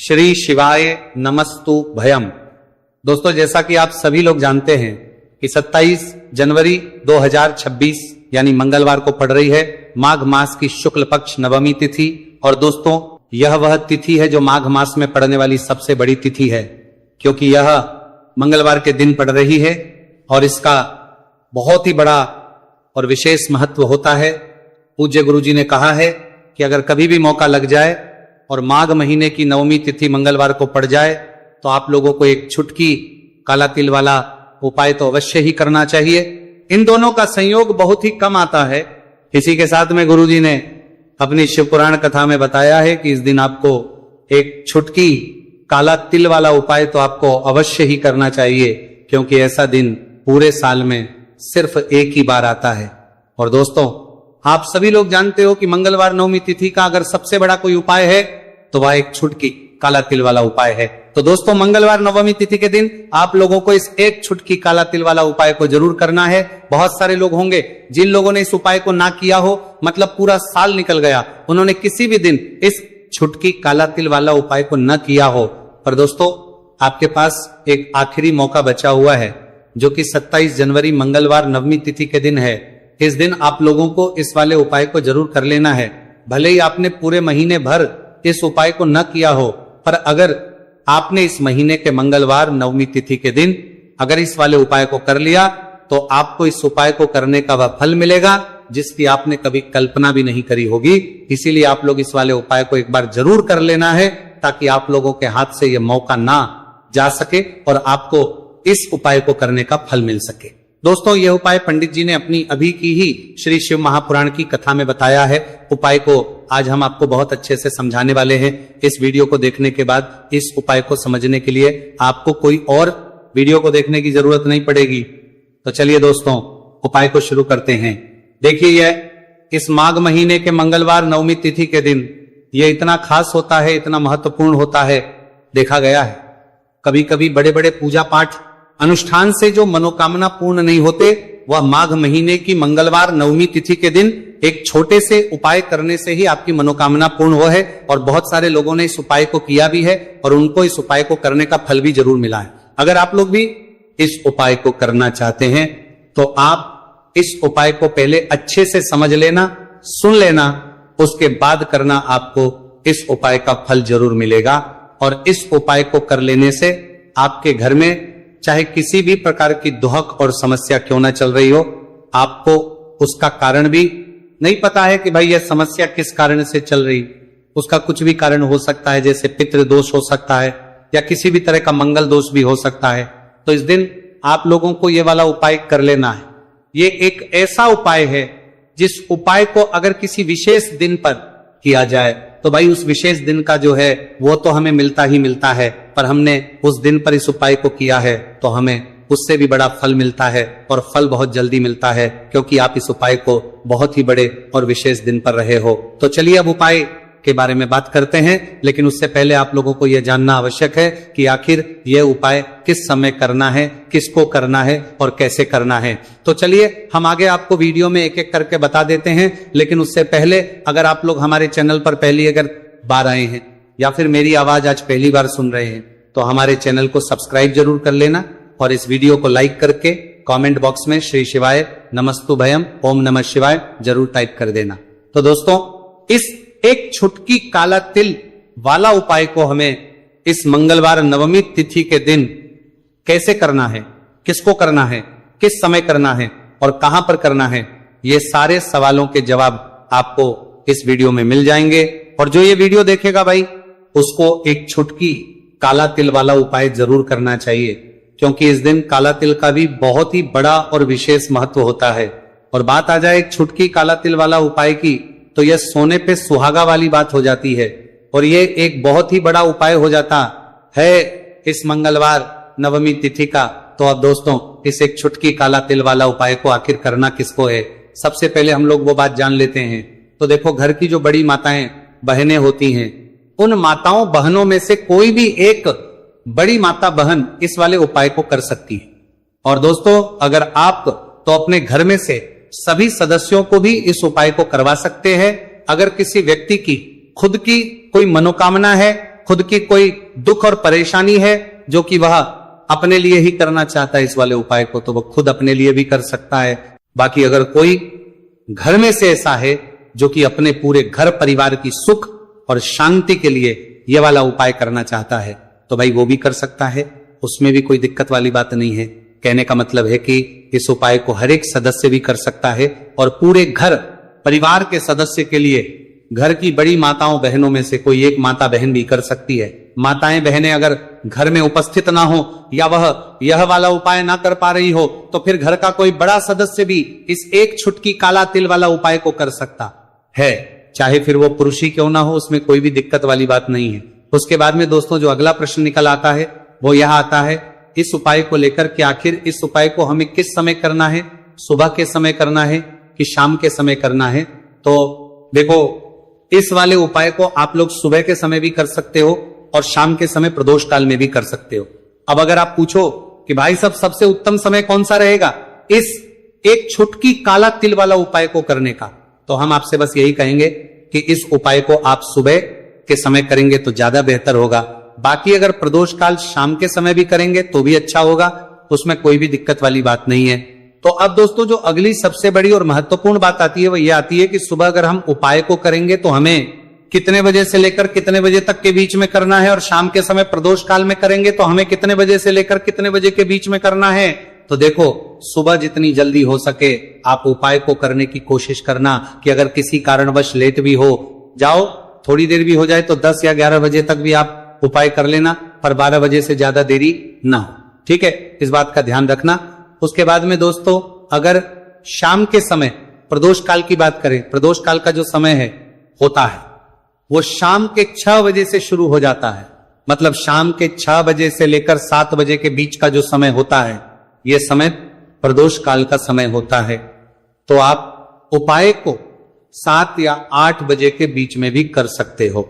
श्री शिवाय नमस्तु भयम। दोस्तों, जैसा कि आप सभी लोग जानते हैं कि 27 जनवरी 2026 यानी मंगलवार को पड़ रही है माघ मास की शुक्ल पक्ष नवमी तिथि। और दोस्तों, यह वह तिथि है जो माघ मास में पड़ने वाली सबसे बड़ी तिथि है, क्योंकि यह मंगलवार के दिन पड़ रही है और इसका बहुत ही बड़ा और विशेष महत्व होता है। पूज्य गुरु जी ने कहा है कि अगर कभी भी मौका लग जाए और माघ महीने की नवमी तिथि मंगलवार को पड़ जाए तो आप लोगों को एक छुटकी काला तिल वाला उपाय तो अवश्य ही करना चाहिए। इन दोनों का संयोग बहुत ही कम आता है। इसी के साथ में गुरु जी ने अपनी शिव पुराण कथा में बताया है कि इस दिन आपको एक छुटकी काला तिल वाला उपाय तो आपको अवश्य ही करना चाहिए, क्योंकि ऐसा दिन पूरे साल में सिर्फ एक ही बार आता है। और दोस्तों, आप सभी लोग जानते हो कि मंगलवार नवमी तिथि का अगर सबसे बड़ा कोई उपाय है तो वह एक छुटकी काला तिल वाला उपाय है। तो दोस्तों, मंगलवार नवमी तिथि के दिन आप लोगों को इस एक छुटकी काला तिल वाला उपाय को जरूर करना है। बहुत सारे लोग होंगे जिन लोगों ने इस उपाय को ना किया हो, मतलब पूरा साल निकल गया, उन्होंने किसी भी दिन इस छुटकी काला तिल वाला उपाय को न किया हो। पर दोस्तों, आपके पास एक आखिरी मौका बचा हुआ है, जो कि 27 जनवरी मंगलवार नवमी तिथि के दिन है। इस दिन आप लोगों को इस वाले उपाय को जरूर कर लेना है। भले ही आपने पूरे महीने भर इस उपाय को न किया हो, पर अगर आपने इस महीने के मंगलवार नवमी तिथि के दिन अगर इस वाले उपाय को कर लिया तो आपको इस उपाय को करने का वह फल मिलेगा जिसकी आपने कभी कल्पना भी नहीं करी होगी। इसीलिए आप लोग इस वाले उपाय को एक बार जरूर कर लेना है, ताकि आप लोगों के हाथ से यह मौका ना जा सके और आपको इस उपाय को करने का फल मिल सके। दोस्तों, यह उपाय पंडित जी ने अपनी अभी की ही श्री शिव महापुराण की कथा में बताया है। उपाय को आज हम आपको बहुत अच्छे से समझाने वाले हैं। इस वीडियो को देखने के बाद इस उपाय को समझने के लिए आपको कोई और वीडियो को देखने की जरूरत नहीं पड़ेगी। तो चलिए दोस्तों, उपाय को शुरू करते हैं। देखिए, यह इस माघ महीने के मंगलवार नवमी तिथि के दिन यह इतना खास होता है, इतना महत्वपूर्ण होता है। देखा गया है कभी कभी बड़े बड़े पूजा पाठ अनुष्ठान से जो मनोकामना पूर्ण नहीं होते, वह माघ महीने की मंगलवार नवमी तिथि के दिन एक छोटे से उपाय करने से ही आपकी मनोकामना पूर्ण हो है। और बहुत सारे लोगों ने इस उपाय को किया भी है और उनको इस उपाय को करने का फल भी जरूर मिला है। अगर आप लोग भी इस उपाय को करना चाहते हैं तो आप इस उपाय को पहले अच्छे से समझ लेना, सुन लेना, उसके बाद करना। आपको इस उपाय का फल जरूर मिलेगा। और इस उपाय को कर लेने से आपके घर में चाहे किसी भी प्रकार की दुहक और समस्या क्यों ना चल रही हो, आपको उसका कारण भी नहीं पता है कि भाई यह समस्या किस कारण से चल रही, उसका कुछ भी कारण हो सकता है, जैसे पितृ दोष हो सकता है या किसी भी तरह का मंगल दोष भी हो सकता है। तो इस दिन आप लोगों को यह वाला उपाय कर लेना है। ये एक ऐसा उपाय है जिस उपाय को अगर किसी विशेष दिन पर किया जाए तो भाई उस विशेष दिन का जो है वो तो हमें मिलता ही मिलता है, पर हमने उस दिन पर इस उपाय को किया है तो हमें उससे भी बड़ा फल मिलता है और फल बहुत जल्दी मिलता है, क्योंकि आप इस उपाय को बहुत ही बड़े और विशेष दिन पर रहे हो। तो चलिए अब उपाय के बारे में बात करते हैं, लेकिन उससे पहले आप लोगों को यह जानना आवश्यक है कि आखिर यह उपाय किस समय करना है, किसको करना है और कैसे करना है। तो चलिए हम आगे आपको वीडियो में एक एक करके बता देते हैं। लेकिन उससे पहले अगर आप लोग हमारे चैनल पर पहली अगर बार आए हैं या फिर मेरी आवाज आज पहली बार सुन रहे हैं तो हमारे चैनल को सब्सक्राइब जरूर कर लेना और इस वीडियो को लाइक करके कमेंट बॉक्स में श्री शिवाय नमस्तु भयम ओम नमः शिवाय जरूर टाइप कर देना। तो दोस्तों, इस एक छुटकी काला तिल वाला उपाय को हमें इस मंगलवार नवमी तिथि के दिन कैसे करना है, किसको करना है, किस समय करना है और कहां पर करना है, ये सारे सवालों के जवाब आपको इस वीडियो में मिल जाएंगे। और जो ये वीडियो देखेगा भाई, उसको एक छुटकी काला तिल वाला उपाय जरूर करना चाहिए, क्योंकि इस दिन काला तिल का भी बहुत ही बड़ा और विशेष महत्व होता है। और बात आ जाए एक छुटकी काला तिल वाला उपाय की, तो यह सोने पे सुहागा वाली बात हो जाती है और यह एक बहुत ही बड़ा उपाय हो जाता है इस मंगलवार नवमी तिथि का। तो अब दोस्तों, इस एक छुटकी काला तिल वाला उपाय को आखिर करना किसको है, सबसे पहले हम लोग वो बात जान लेते हैं। तो देखो, घर की जो बड़ी माताएं बहनें होती हैं, उन माताओं बहनों में से कोई भी एक बड़ी माता बहन इस वाले उपाय को कर सकती है। और दोस्तों, अगर आप तो अपने घर में से सभी सदस्यों को भी इस उपाय को करवा सकते हैं। अगर किसी व्यक्ति की खुद की कोई मनोकामना है, खुद की कोई दुख और परेशानी है जो कि वह अपने लिए ही करना चाहता है इस वाले उपाय को, तो वह खुद अपने लिए भी कर सकता है। बाकी अगर कोई घर में से ऐसा है जो कि अपने पूरे घर परिवार की सुख और शांति के लिए यह वाला उपाय करना चाहता है तो भाई वो भी कर सकता है, उसमें भी कोई दिक्कत वाली बात नहीं है। कहने का मतलब है कि इस उपाय को हर एक सदस्य भी कर सकता है और पूरे घर परिवार के सदस्य के लिए घर की बड़ी माताओं बहनों में से कोई एक माता बहन भी कर सकती है। माताएं बहनें अगर घर में उपस्थित ना हो या वह यह वाला उपाय ना कर पा रही हो तो फिर घर का कोई बड़ा सदस्य भी इस एक छुटकी काला तिल वाला उपाय को कर सकता है, चाहे फिर वो पुरुष ही क्यों ना हो, उसमें कोई भी दिक्कत वाली बात नहीं है। उसके बाद में दोस्तों जो अगला प्रश्न निकल आता है वो यह आता है इस उपाय को लेकर कि आखिर इस उपाय को हमें किस समय करना है, सुबह के समय करना है कि शाम के समय करना है। तो देखो इस वाले उपाय को आप लोग सुबह के समय भी कर सकते हो और शाम के समय प्रदोष काल में भी कर सकते हो। अब अगर आप पूछो कि भाई साहब सबसे उत्तम समय कौन सा रहेगा इस एक छुटकी काला तिल वाला उपाय को करने का, तो हम आपसे बस यही कहेंगे कि इस उपाय को आप सुबह के समय करेंगे तो ज्यादा बेहतर होगा। बाकी अगर प्रदोष काल शाम के समय भी करेंगे तो भी अच्छा होगा, उसमें कोई भी दिक्कत वाली बात नहीं है। तो अब दोस्तों जो अगली सबसे बड़ी और महत्वपूर्ण बात आती है वो ये आती है कि सुबह अगर हम उपाय को करेंगे तो हमें कितने बजे से लेकर कितने बजे तक के बीच में करना है, और शाम के समय प्रदोष काल में करेंगे तो हमें कितने बजे से लेकर कितने बजे के बीच में करना है। तो देखो सुबह जितनी जल्दी हो सके आप उपाय को करने की कोशिश करना कि अगर किसी कारणवश लेट भी हो जाओ, थोड़ी देर भी हो जाए तो 10 या 11 बजे तक भी आप उपाय कर लेना, पर 12 बजे से ज्यादा देरी ना हो, ठीक है, इस बात का ध्यान रखना। उसके बाद में दोस्तों अगर शाम के समय प्रदोष काल की बात करें, प्रदोष काल का जो समय है होता है वो शाम के 6 बजे से शुरू हो जाता है, मतलब शाम के 6 बजे से लेकर 7 बजे के बीच का जो समय होता है यह समय प्रदोष काल का समय होता है। तो आप उपाय को 7 या 8 बजे के बीच में भी कर सकते हो,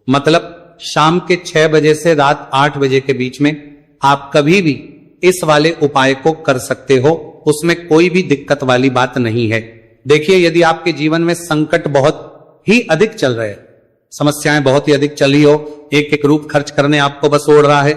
मतलब शाम के 6 बजे से रात 8 बजे के बीच में आप कभी भी इस वाले उपाय को कर सकते हो, उसमें कोई भी दिक्कत वाली बात नहीं है। देखिए यदि आपके जीवन में संकट बहुत ही अधिक चल रहे हैं, समस्याएं बहुत ही अधिक चली हो, एक एक रूप खर्च करने आपको बस ओढ़ रहा है,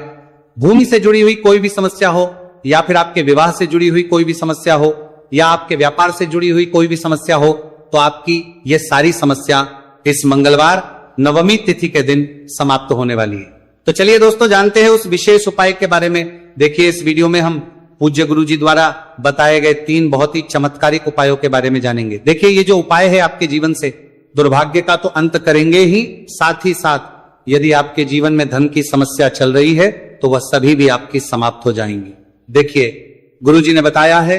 भूमि से जुड़ी हुई कोई भी समस्या हो या फिर आपके विवाह से जुड़ी हुई कोई भी समस्या हो या आपके व्यापार से जुड़ी हुई कोई भी समस्या हो, तो आपकी ये सारी समस्या इस मंगलवार नवमी तिथि के दिन समाप्त होने वाली है। तो चलिए दोस्तों जानते हैं उस विशेष उपाय के बारे में। देखिए इस वीडियो में हम पूज्य गुरु जी द्वारा बताए गए 3 बहुत ही चमत्कारिक उपायों के बारे में जानेंगे। देखिए ये जो उपाय है आपके जीवन से दुर्भाग्य का तो अंत करेंगे ही, साथ ही साथ यदि आपके जीवन में धन की समस्या चल रही है तो वह सभी भी आपकी समाप्त हो जाएंगी। देखिए गुरु जी ने बताया है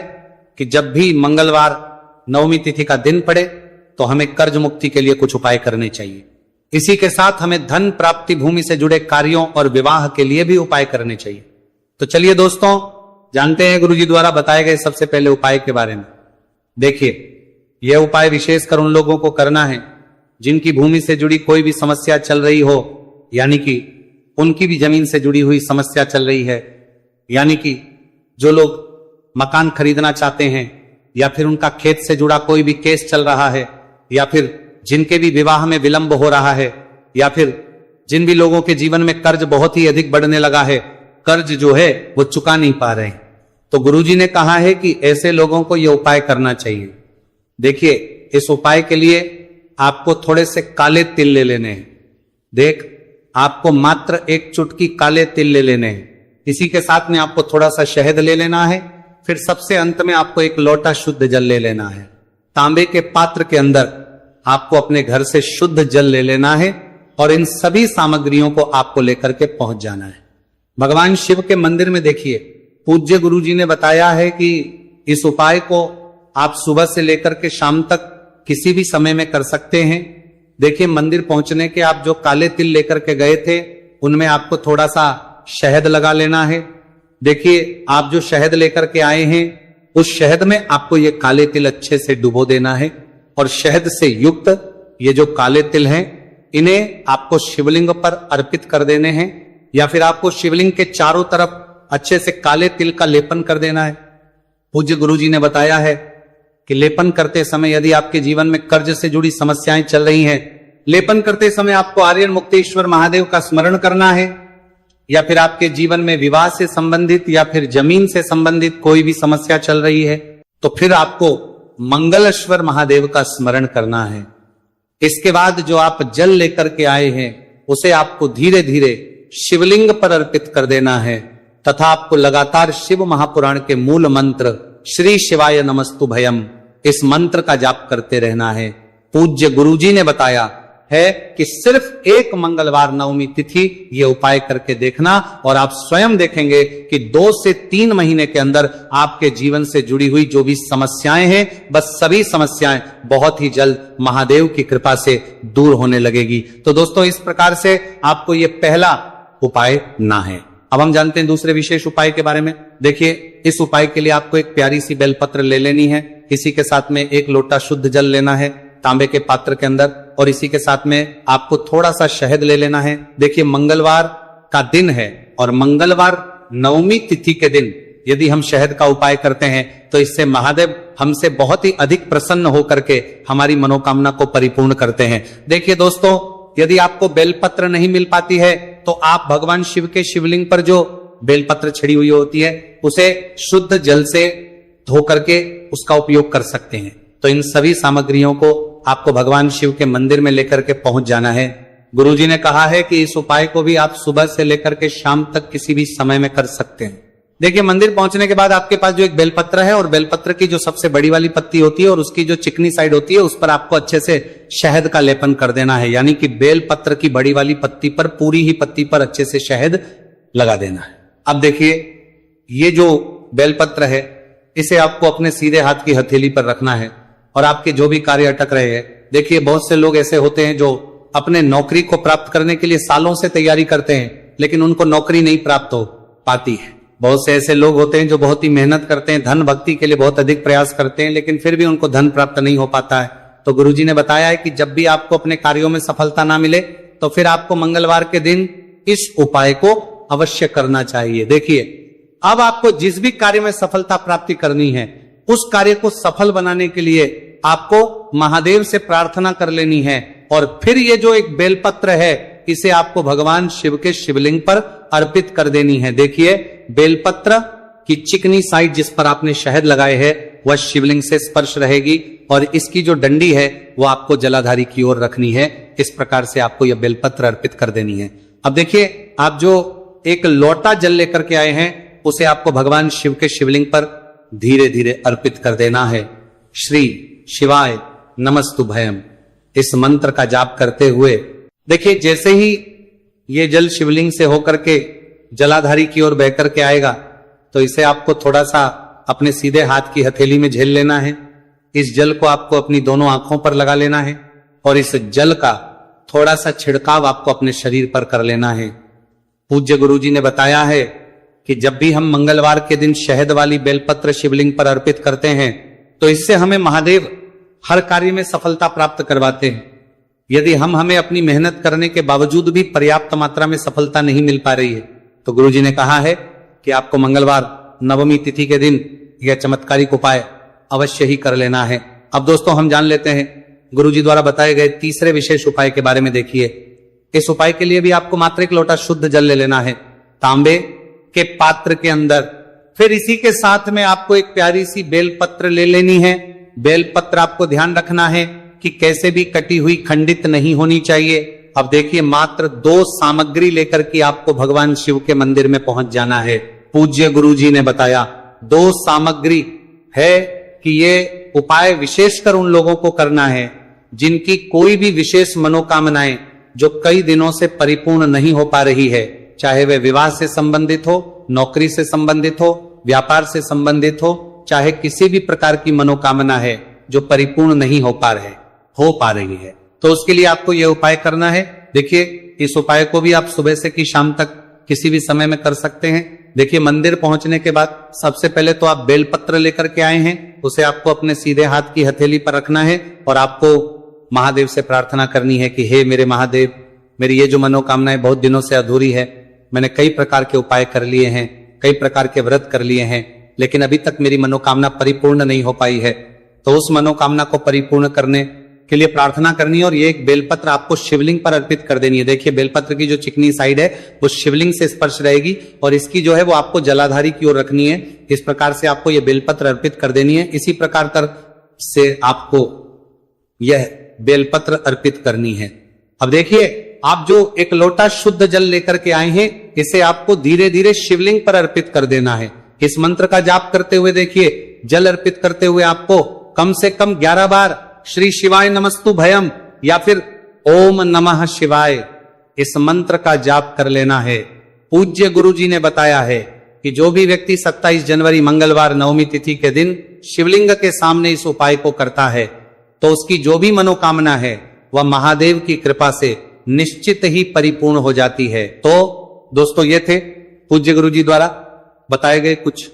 कि जब भी मंगलवार नवमी तिथि का दिन पड़े तो हमें कर्ज मुक्ति के लिए कुछ उपाय करने चाहिए। इसी के साथ हमें धन प्राप्ति, भूमि से जुड़े कार्यों और विवाह के लिए भी उपाय करने चाहिए। तो चलिए दोस्तों जानते हैं गुरु जी द्वारा बताए गए सबसे पहले उपाय के बारे में। देखिए यह उपाय विशेषकर उन लोगों को करना है जिनकी भूमि से जुड़ी कोई भी समस्या चल रही हो, यानी कि उनकी भी जमीन से जुड़ी हुई समस्या चल रही है, यानी कि जो लोग मकान खरीदना चाहते हैं या फिर उनका खेत से जुड़ा कोई भी केस चल रहा है, या फिर जिनके भी विवाह में विलंब हो रहा है, या फिर जिन भी लोगों के जीवन में कर्ज बहुत ही अधिक बढ़ने लगा है, कर्ज जो है वो चुका नहीं पा रहे हैं, तो गुरुजी ने कहा है कि ऐसे लोगों को यह उपाय करना चाहिए। देखिए इस उपाय के लिए आपको थोड़े से काले तिल ले लेने हैं। देख आपको मात्र 1 चुटकी काले तिल ले लेने हैं, इसी के साथ में आपको थोड़ा सा शहद ले लेना है, फिर सबसे अंत में आपको 1 लोटा शुद्ध जल ले लेना है। तांबे के पात्र के अंदर आपको अपने घर से शुद्ध जल ले लेना है और इन सभी सामग्रियों को आपको लेकर के पहुंच जाना है। भगवान शिव के मंदिर में देखिए पूज्य गुरु जी ने बताया है कि इस उपाय को आप सुबह से लेकर के शाम तक किसी भी समय में कर सकते हैं। देखिए मंदिर पहुंचने के आप जो काले तिल लेकर के गए थे उनमें आपको थोड़ा सा शहद लगा लेना है। देखिए आप जो शहद लेकर के आए हैं उस शहद में आपको ये काले तिल अच्छे से डुबो देना है और शहद से युक्त ये जो काले तिल हैं इन्हें आपको शिवलिंग पर अर्पित कर देने हैं, या फिर आपको शिवलिंग के चारों तरफ अच्छे से काले तिल का लेपन कर देना है। पूज्य गुरु जी ने बताया है कि लेपन करते समय यदि आपके जीवन में कर्ज से जुड़ी समस्याएं चल रही हैं लेपन करते समय आपको आर्यन मुक्तेश्वर महादेव का स्मरण करना है, या फिर आपके जीवन में विवाह से संबंधित या फिर जमीन से संबंधित कोई भी समस्या चल रही है तो फिर आपको मंगलेश्वर महादेव का स्मरण करना है। इसके बाद जो आप जल लेकर के आए हैं उसे आपको धीरे धीरे शिवलिंग पर अर्पित कर देना है तथा आपको लगातार शिव महापुराण के मूल मंत्र श्री शिवाय नमस्तु भयम इस मंत्र का जाप करते रहना है। पूज्य गुरुजी ने बताया है कि सिर्फ एक मंगलवार नवमी तिथि ये उपाय करके देखना और आप स्वयं देखेंगे कि 2 से 3 महीने के अंदर आपके जीवन से जुड़ी हुई जो भी समस्याएं हैं बस सभी समस्याएं बहुत ही जल्द महादेव की कृपा से दूर होने लगेगी। तो दोस्तों इस प्रकार से आपको ये पहला उपाय ना है। अब हम जानते हैं दूसरे विशेष उपाय के बारे में। देखिए इस उपाय के लिए आपको एक प्यारी सी बेलपत्र ले लेनी है, इसी के साथ में 1 लोटा शुद्ध जल लेना है तांबे के पात्र के अंदर, और इसी के साथ में आपको थोड़ा सा शहद ले लेना है। देखिए मंगलवार का दिन है और मंगलवार नवमी तिथि के दिन यदि हम शहद का उपाय करते हैं तो इससे महादेव हमसे बहुत ही अधिक प्रसन्न होकर के हमारी मनोकामना को परिपूर्ण करते हैं। देखिए दोस्तों यदि आपको बेलपत्र नहीं मिल पाती है तो आप भगवान शिव के शिवलिंग पर जो बेलपत्र छड़ी हुई होती है उसे शुद्ध जल से धो करके उसका उपयोग कर सकते हैं। तो इन सभी सामग्रियों को आपको भगवान शिव के मंदिर में लेकर के पहुंच जाना है। गुरुजी ने कहा है कि इस उपाय को भी आप सुबह से लेकर के शाम तक किसी भी समय में कर सकते हैं। देखिए मंदिर पहुंचने के बाद आपके पास जो एक बेलपत्र है और बेलपत्र की जो सबसे बड़ी वाली पत्ती होती है और उसकी जो चिकनी साइड होती है उस पर आपको अच्छे से शहद का लेपन कर देना है, यानी कि बेलपत्र की बड़ी वाली पत्ती पर पूरी ही पत्ती पर अच्छे से शहद लगा देना है। अब देखिए ये जो बेलपत्र है इसे आपको अपने सीधे हाथ की हथेली पर रखना है और आपके जो भी कार्य अटक रहे हैं, देखिए बहुत से लोग ऐसे होते हैं जो अपने नौकरी को प्राप्त करने के लिए सालों से तैयारी करते हैं लेकिन उनको नौकरी नहीं प्राप्त हो पाती है। बहुत से ऐसे लोग होते हैं जो बहुत ही मेहनत करते हैं, धन भक्ति के लिए बहुत अधिक प्रयास करते हैं लेकिन फिर भी उनको धन प्राप्त नहीं हो पाता है। तो गुरुजी ने बताया है कि जब भी आपको अपने कार्यों में सफलता ना मिले तो फिर आपको मंगलवार के दिन इस उपाय को अवश्य करना चाहिए। देखिए अब आपको जिस भी कार्य में सफलता प्राप्ति करनी है उस कार्य को सफल बनाने के लिए आपको महादेव से प्रार्थना कर लेनी है और फिर ये जो एक बेलपत्र है इसे आपको भगवान शिव के शिवलिंग पर अर्पित कर देनी है। देखिए बेलपत्र की चिकनी साइड जिस पर आपने शहद लगाए है वह शिवलिंग से स्पर्श रहेगी और इसकी जो डंडी है वो आपको जलाधारी की ओर रखनी है। इस प्रकार से आपको यह बेलपत्र अर्पित कर देनी है। अब देखिए आप जो एक लोटा जल लेकर के आए हैं उसे आपको भगवान शिव के शिवलिंग पर धीरे धीरे अर्पित कर देना है। श्री शिवाय नमस्तु भयम इस मंत्र का जाप करते हुए देखिए जैसे ही ये जल शिवलिंग से होकर के जलाधारी की ओर बह करके आएगा तो इसे आपको थोड़ा सा अपने सीधे हाथ की हथेली में झेल लेना है। इस जल को आपको अपनी दोनों आंखों पर लगा लेना है और इस जल का थोड़ा सा छिड़काव आपको अपने शरीर पर कर लेना है। पूज्य गुरुजी ने बताया है कि जब भी हम मंगलवार के दिन शहद वाली बेलपत्र शिवलिंग पर अर्पित करते हैं तो इससे हमें महादेव हर कार्य में सफलता प्राप्त करवाते हैं। यदि हमें अपनी मेहनत करने के बावजूद भी पर्याप्त मात्रा में सफलता नहीं मिल पा रही है तो गुरुजी ने कहा है कि आपको मंगलवार नवमी तिथि के दिन यह चमत्कारिक उपाय अवश्य ही कर लेना है। अब दोस्तों हम जान लेते हैं गुरुजी द्वारा बताए गए तीसरे विशेष उपाय के बारे में। देखिए इस उपाय के लिए भी आपको मात्र 1 लोटा शुद्ध जल ले लेना है तांबे के पात्र के अंदर। फिर इसी के साथ में आपको एक प्यारी सी बेलपत्र ले लेनी है। बेलपत्र आपको ध्यान रखना है कि कैसे भी कटी हुई खंडित नहीं होनी चाहिए। अब देखिए मात्र 2 सामग्री लेकर के आपको भगवान शिव के मंदिर में पहुंच जाना है। पूज्य गुरुजी ने बताया 2 सामग्री है कि ये उपाय विशेषकर उन लोगों को करना है जिनकी कोई भी विशेष मनोकामनाएं जो कई दिनों से परिपूर्ण नहीं हो पा रही है, चाहे वे विवाह से संबंधित हो, नौकरी से संबंधित हो, व्यापार से संबंधित हो, चाहे किसी भी प्रकार की मनोकामना है जो परिपूर्ण नहीं हो पा रही है तो उसके लिए आपको यह उपाय करना है। देखिए इस उपाय को भी आप सुबह से कि शाम तक किसी भी समय में कर सकते हैं। देखिए मंदिर पहुंचने के बाद सबसे पहले तो आप बेलपत्र लेकर के आए हैं, उसे आपको अपने सीधे हाथ की हथेली पर रखना है और आपको महादेव से प्रार्थना करनी है कि हे मेरे महादेव, मेरी ये जो मनोकामनाएं बहुत दिनों से अधूरी है, मैंने कई प्रकार के उपाय कर लिए हैं, कई प्रकार के व्रत कर लिए हैं, लेकिन अभी तक मेरी मनोकामना परिपूर्ण नहीं हो पाई है। तो उस मनोकामना को परिपूर्ण करने के लिए प्रार्थना करनी है और ये एक बेलपत्र आपको शिवलिंग पर अर्पित कर देनी है। देखिए बेलपत्र की जो चिकनी साइड है वो शिवलिंग से स्पर्श रहेगी और इसकी जो है वो आपको जलाधारी की ओर रखनी है। इस प्रकार से आपको ये बेलपत्र अर्पित कर देनी है। इसी प्रकार से आपको यह बेलपत्र अर्पित करनी है। अब देखिए आप जो एक लोटा शुद्ध जल लेकर के आए हैं इसे आपको धीरे धीरे शिवलिंग पर अर्पित कर देना है। इस मंत्र का जाप करते हुए देखिए जल अर्पित करते हुए आपको कम से कम 11 बार श्री शिवाय नमस्तु भयम या फिर ओम नमः शिवाय इस मंत्र का जाप कर लेना है। पूज्य गुरु जी ने बताया है कि जो भी व्यक्ति 27 जनवरी मंगलवार नवमी तिथि के दिन शिवलिंग के सामने इस उपाय को करता है तो उसकी जो भी मनोकामना है वह महादेव की कृपा से निश्चित ही परिपूर्ण हो जाती है। तो दोस्तों ये थे पूज्य गुरु जी द्वारा बताए गए कुछ